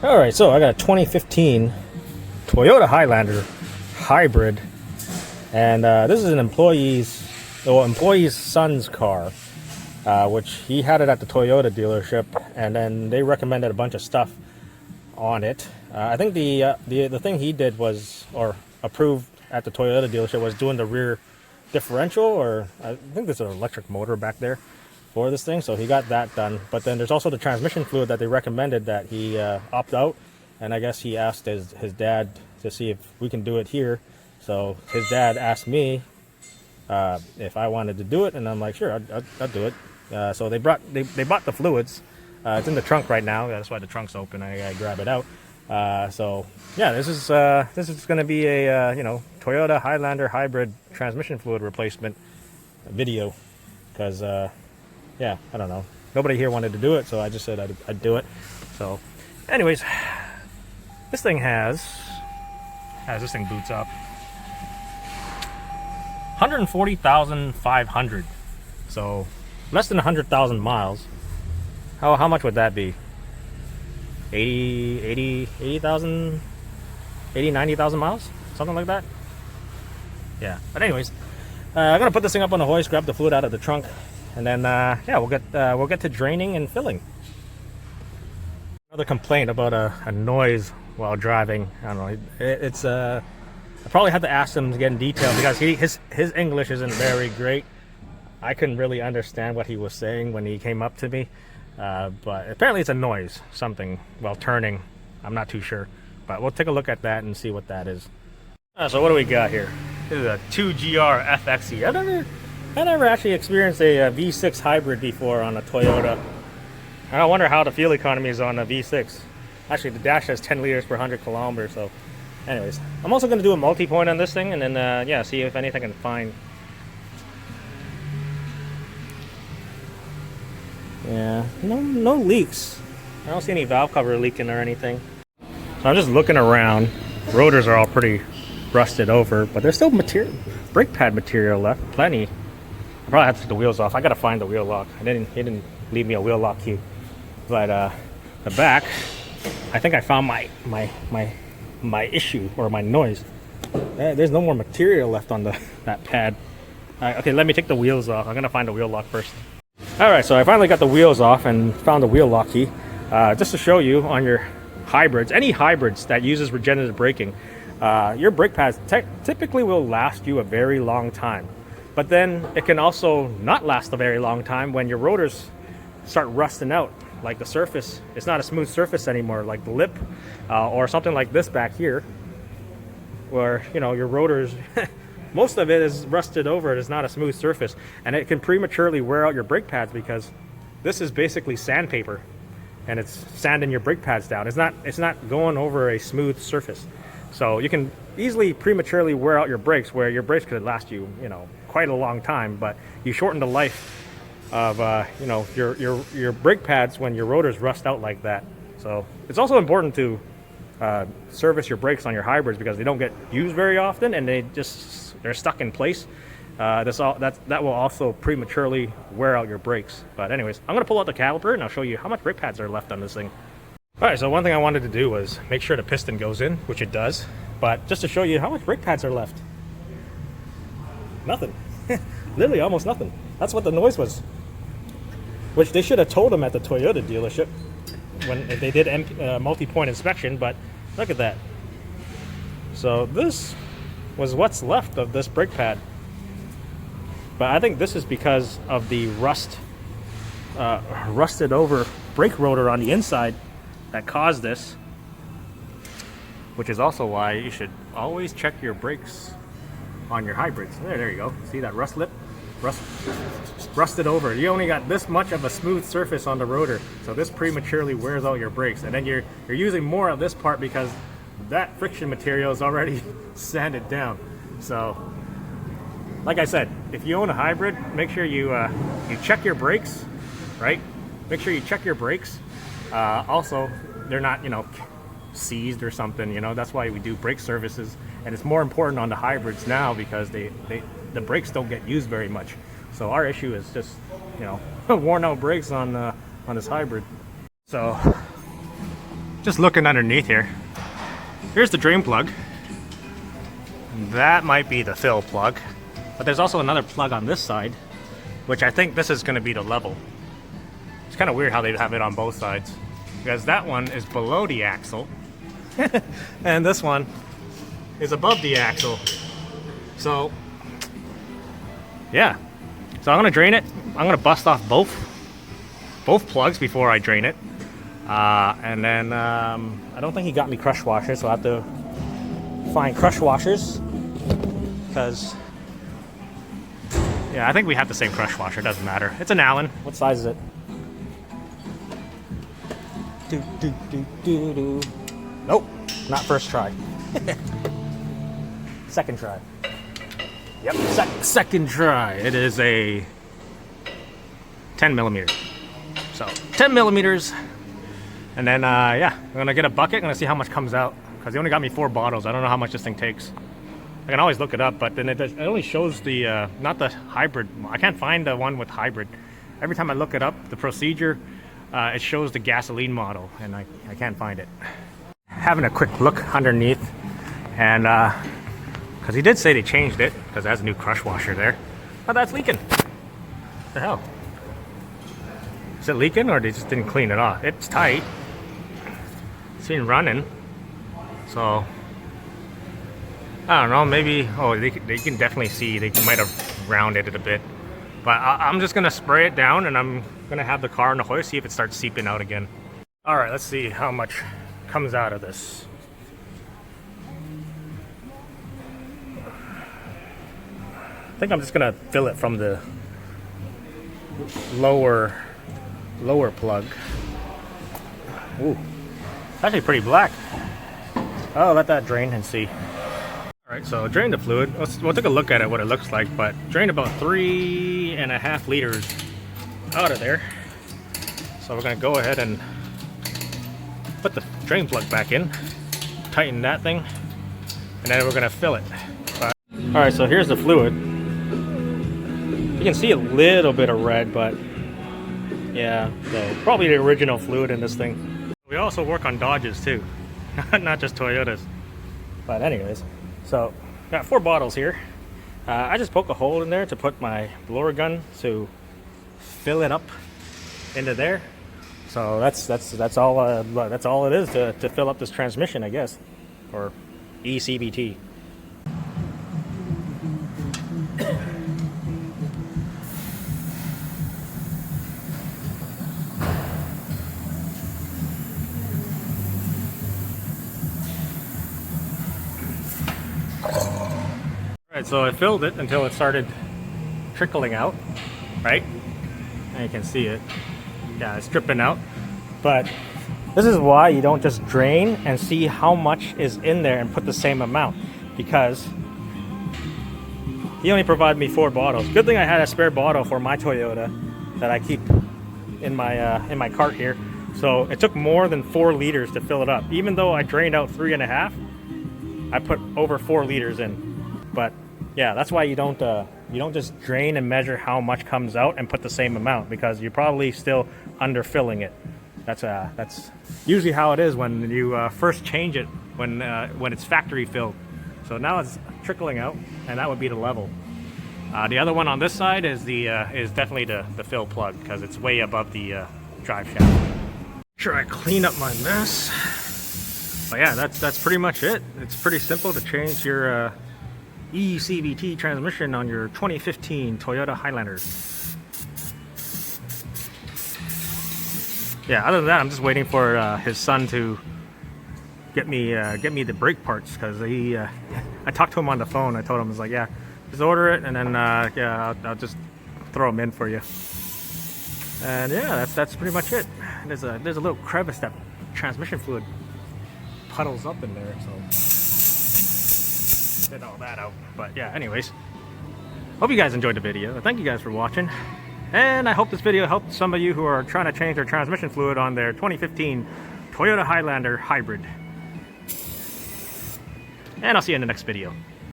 All right, so I got a 2015 Toyota Highlander Hybrid, and this is an employee's son's car, which he had it at the Toyota dealership, and then they recommended a bunch of stuff on it. I think the thing he did was, or approved at the Toyota dealership, was doing the rear differential, or I think there's an electric motor back there for this thing, so he got that done. But then there's also the transmission fluid that they recommended that he opt out, and I guess he asked his dad to see if we can do it here. So his dad asked me if I wanted to do it, and I'm like, sure, I'll do it. So they bought the fluids. It's in the trunk right now. That's why the trunk's open. I grab it out. So yeah, this is going to be a Toyota Highlander Hybrid transmission fluid replacement video, because yeah, I don't know, nobody here wanted to do it, so I just said I'd do it. So anyways, this thing as this thing boots up, 140,500, so less than 100,000 miles. How much would that be? 90,000 miles, something like that. Yeah, but anyways, I'm gonna put this thing up on the hoist, grab the fluid out of the trunk, and then yeah, we'll get to draining and filling. Another complaint about a noise while driving. I don't know. It's I probably had to ask him to get in detail, because his English isn't very great. I couldn't really understand what he was saying when he came up to me. But apparently it's a noise, something while turning. I'm not too sure, but we'll take a look at that and see what that is. So what do we got here? This is a 2GR FXE. I never actually experienced a V6 hybrid before on a Toyota. I wonder how the fuel economy is on a V6. Actually, the dash has 10 liters per 100 kilometers. So anyways, I'm also going to do a multi-point on this thing, and then yeah, see if anything I can find. Yeah, no leaks. I don't see any valve cover leaking or anything. So I'm just looking around. Rotors are all pretty rusted over, but there's still brake pad material left, plenty. I probably have to take the wheels off. I gotta find the wheel lock. He didn't leave me a wheel lock key. But the back, I think I found my issue, or my noise. There's no more material left on that pad. Okay, let me take the wheels off. I'm gonna find the wheel lock first. Alright, so I finally got the wheels off and found the wheel lock key. Just to show you, on your hybrids, any hybrids that uses regenerative braking, your brake pads typically will last you a very long time. But then it can also not last a very long time when your rotors start rusting out. Like the surface, it's not a smooth surface anymore, like the lip, or something like this back here, where your rotors, most of it is rusted over. It is not a smooth surface, and it can prematurely wear out your brake pads, because this is basically sandpaper, and it's sanding your brake pads down. It's not going over a smooth surface, so you can easily prematurely wear out your brakes, where your brakes could last you quite a long time, but you shorten the life of your brake pads when your rotors rust out like that. So it's also important to service your brakes on your hybrids, because they don't get used very often, and they're stuck in place. That will also prematurely wear out your brakes. But anyways, I'm gonna pull out the caliper and I'll show you how much brake pads are left on this thing. All right, so one thing I wanted to do was make sure the piston goes in, which it does, but just to show you how much brake pads are left. Nothing. Literally almost nothing. That's what the noise was, which they should have told them at the Toyota dealership if they did multi-point inspection. But look at that. So this was what's left of this brake pad, but I think this is because of the rusted over brake rotor on the inside that caused this, which is also why you should always check your brakes on your hybrids. There you go. See that rust lip? Rusted over. You only got this much of a smooth surface on the rotor, so this prematurely wears out your brakes, and then you're using more of this part because that friction material is already sanded down. So like I said, if you own a hybrid, make sure you check your brakes, right? Make sure you check your brakes. Also, they're not seized or something. That's why we do brake services, and it's more important on the hybrids now, because the brakes don't get used very much. So our issue is just worn out brakes on this hybrid. So just looking underneath here. Here's the drain plug. That might be the fill plug. But there's also another plug on this side, which I think this is going to be the level. It's kind of weird how they have it on both sides, because that one is below the axle and this one is above the axle. So yeah, so I'm gonna drain it. I'm gonna bust off both plugs before I drain it, and then I don't think he got me crush washers, so I have to find crush washers, because yeah, I think we have the same crush washer. Doesn't matter. It's an Allen. What size is it? Nope, not first try. Second try. Yep, second try. It is a 10 millimeter. So 10 millimeters. And then, yeah, I'm gonna get a bucket. I'm gonna see how much comes out, because they only got me 4 bottles. I don't know how much this thing takes. I can always look it up, but then it only shows the, not the hybrid. I can't find the one with hybrid. Every time I look it up, the procedure, it shows the gasoline model, and I can't find it. Having a quick look underneath, and because he did say they changed it, because it has a new crush washer there. Oh, that's leaking. What the hell? Is it leaking, or they just didn't clean it off? It's tight. It's been running. So I don't know, maybe, oh, they can definitely see, they might have rounded it a bit. But I'm just gonna spray it down, and I'm gonna have the car on the hoist, see if it starts seeping out again. All right, let's see how much comes out of this. I think I'm just gonna fill it from the lower plug. Ooh, it's actually pretty black. Oh, let that drain and see. All right, so drain the fluid. We'll take a look at it, what it looks like, but drain about 3.5 liters out of there. So we're gonna go ahead and put the drain plug back in, tighten that thing, and then we're gonna fill it. All right, so here's the fluid. You can see a little bit of red, but yeah, so probably the original fluid in this thing. We also work on Dodges too, not just Toyotas. But anyways, so got 4 bottles here. I just poke a hole in there to put my blower gun to fill it up into there. So that's all it is to fill up this transmission, I guess, or E-CVT. Alright, so I filled it until it started trickling out, right? And you can see it. Yeah, it's dripping out. But this is why you don't just drain and see how much is in there and put the same amount, because he only provided me 4 bottles. Good thing I had a spare bottle for my Toyota that I keep in my cart here. So it took more than 4 liters to fill it up. Even though I drained out 3.5, I put over 4 liters in. But yeah, that's why you don't just drain and measure how much comes out and put the same amount, because you're probably still underfilling it. That's usually how it is when you first change it, when it's factory filled. So now it's trickling out, and that would be the level. The other one on this side is definitely the fill plug, because it's way above the drive shaft. Sure, I clean up my mess. But yeah, that's pretty much it. It's pretty simple to change your E-CVT transmission on your 2015 Toyota Highlander. Yeah, other than that, I'm just waiting for his son to get me the brake parts, because I talked to him on the phone. I told him, I was like, yeah, just order it, and then yeah, I'll just throw them in for you. And yeah, that's pretty much it. There's a little crevice that transmission fluid puddles up in there, so get all that out. But yeah, anyways, hope you guys enjoyed the video. Thank you guys for watching, and I hope this video helped some of you who are trying to change their transmission fluid on their 2015 Toyota Highlander Hybrid. And I'll see you in the next video.